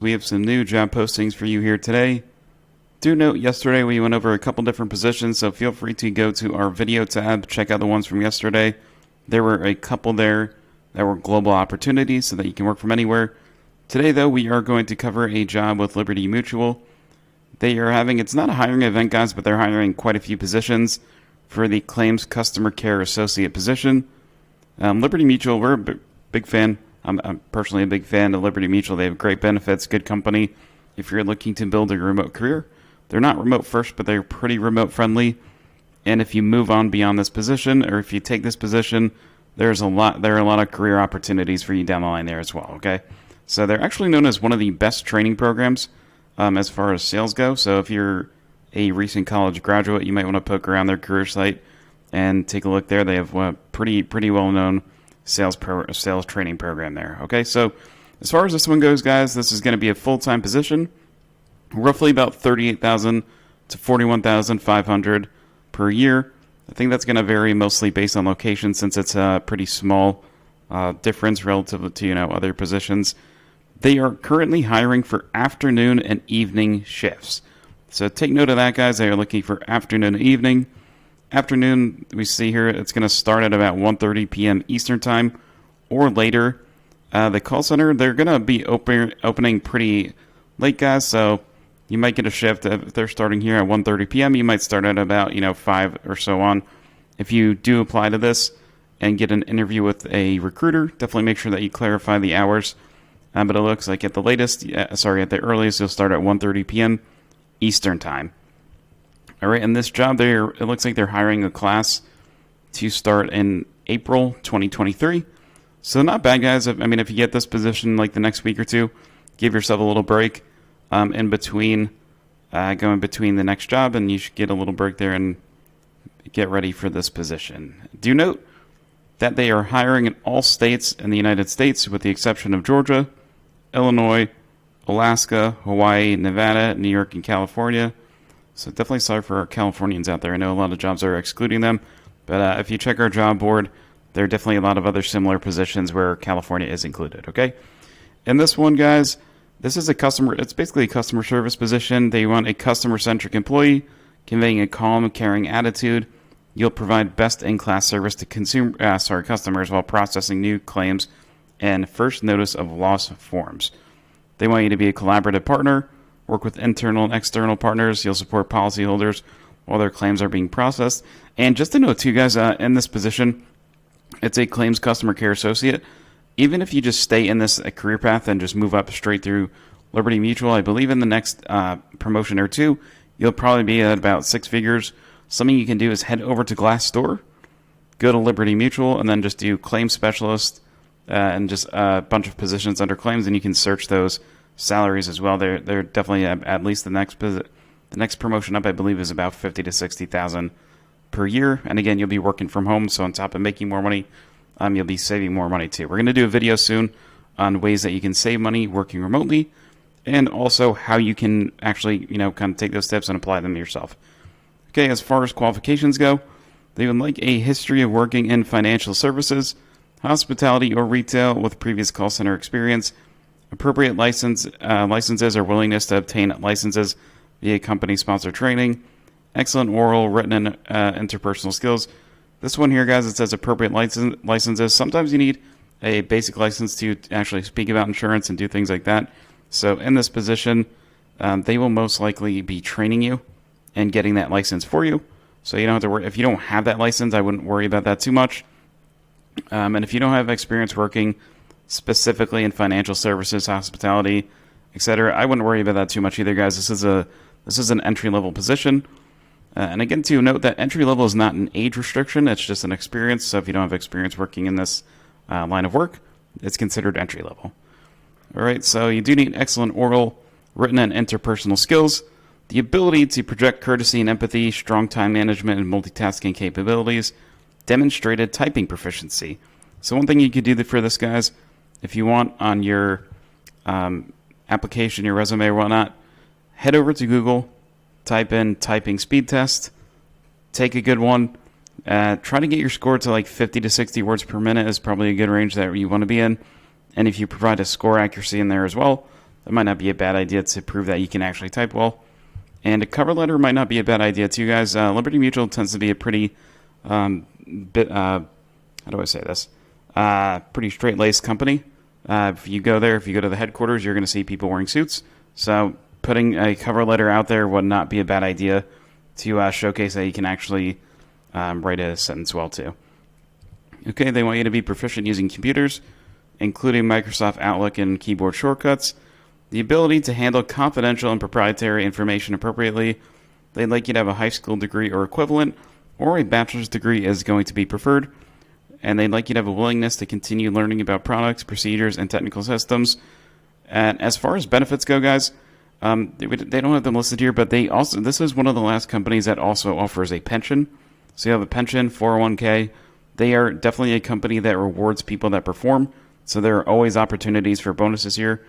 We have some new job postings for you here today. Do note, yesterday we went over a couple different positions, so feel free to go to our video tab, check out the ones from yesterday. There were a couple there that were global opportunities so that you can work from anywhere. Today, though, we are going to cover a job with Liberty Mutual. They are having, it's not a hiring event, guys, but they're hiring quite a few positions for the Claims Customer Care Associate position. Liberty Mutual, we're a big fan. I'm personally a big fan of Liberty Mutual. They have great benefits, good company. If you're looking to build a remote career, they're not remote first, but they're pretty remote friendly. And if you move on beyond this position, or if you take this position, there are a lot of career opportunities for you down the line there as well. Okay, so they're actually known as one of the best training programs as far as sales go. So if you're a recent college graduate, you might want to poke around their career site and take a look there. They have a pretty well known sales training program there. Okay, so as far as this one goes, guys, this is going to be a full-time position, roughly about $38,000 to $41,500 per year. I think that's going to vary mostly based on location, since it's a pretty small difference relative to other positions. They are currently hiring for afternoon and evening shifts. So take note of that, guys. They are looking for afternoon and evening. Afternoon, we see here, it's going to start at about 1:30 p.m. Eastern Time or later. The call center, they're going to be opening pretty late, guys, so you might get a shift. If they're starting here at 1:30 p.m., you might start at about 5 or so on. If you do apply to this and get an interview with a recruiter, definitely make sure that you clarify the hours. But it looks like at the earliest, you'll start at 1:30 p.m. Eastern Time. All right, and this job there, it looks like they're hiring a class to start in April 2023. So not bad, guys. I mean, if you get this position like the next week or two, give yourself a little break in between, going between the next job, and you should get a little break there and get ready for this position. Do note that they are hiring in all states in the United States, with the exception of Georgia, Illinois, Alaska, Hawaii, Nevada, New York, and California. So definitely sorry for our Californians out there. I know a lot of jobs are excluding them, but if you check our job board, there are definitely a lot of other similar positions where California is included, okay? And this one, guys, it's basically a customer service position. They want a customer-centric employee, conveying a calm, caring attitude. You'll provide best-in-class service to customers while processing new claims and first notice of loss forms. They want you to be a collaborative partner, work with internal and external partners. You'll support policyholders while their claims are being processed. And just to note too, guys, in this position, it's a claims customer care associate. Even if you just stay in this career path and just move up straight through Liberty Mutual, I believe in the next promotion or two, you'll probably be at about 6 figures. Something you can do is head over to Glassdoor, go to Liberty Mutual, and then just do claims specialist and just a bunch of positions under claims, and you can search those salaries as well. They're definitely at least the next promotion up, I believe, is about $50,000 to $60,000 per year. And again, you'll be working from home, so on top of making more money, you'll be saving more money too. We're going to do a video soon on ways that you can save money working remotely, and also how you can actually kind of take those tips and apply them yourself. Okay, as far as qualifications go, they would like a history of working in financial services, hospitality, or retail with previous call center experience, appropriate licenses or willingness to obtain licenses via company-sponsored training, excellent oral, written, and interpersonal skills. This one here, guys, it says appropriate licenses. Sometimes you need a basic license to actually speak about insurance and do things like that. So in this position, they will most likely be training you and getting that license for you. So you don't have to worry. If you don't have that license, I wouldn't worry about that too much. And if you don't have experience working specifically in financial services, hospitality, etc., I wouldn't worry about that too much either, guys. This is an entry-level position. And again, to note that entry-level is not an age restriction. It's just an experience. So if you don't have experience working in this line of work, it's considered entry-level. All right, so you do need excellent oral, written, and interpersonal skills, the ability to project courtesy and empathy, strong time management, and multitasking capabilities, demonstrated typing proficiency. So one thing you could do for this, guys, if you want on your application, your resume or whatnot, head over to Google, type in typing speed test, take a good one, try to get your score to like 50 to 60 words per minute is probably a good range that you want to be in. And if you provide a score accuracy in there as well, It might not be a bad idea to prove that you can actually type well. And a cover letter might not be a bad idea too, guys. Liberty Mutual tends to be a pretty how do I say this? Pretty straight-laced company. If you go there, if you go to the headquarters, you're going to see people wearing suits. So putting a cover letter out there would not be a bad idea to showcase that you can actually write a sentence well too. Okay, they want you to be proficient using computers, including Microsoft Outlook and keyboard shortcuts. The ability to handle confidential and proprietary information appropriately. They'd like you to have a high school degree or equivalent, or a bachelor's degree is going to be preferred. And they'd like you to have a willingness to continue learning about products, procedures, and technical systems. And as far as benefits go, guys, they don't have them listed here, but this is one of the last companies that also offers a pension. So you have a pension, 401k. They are definitely a company that rewards people that perform. So there are always opportunities for bonuses here.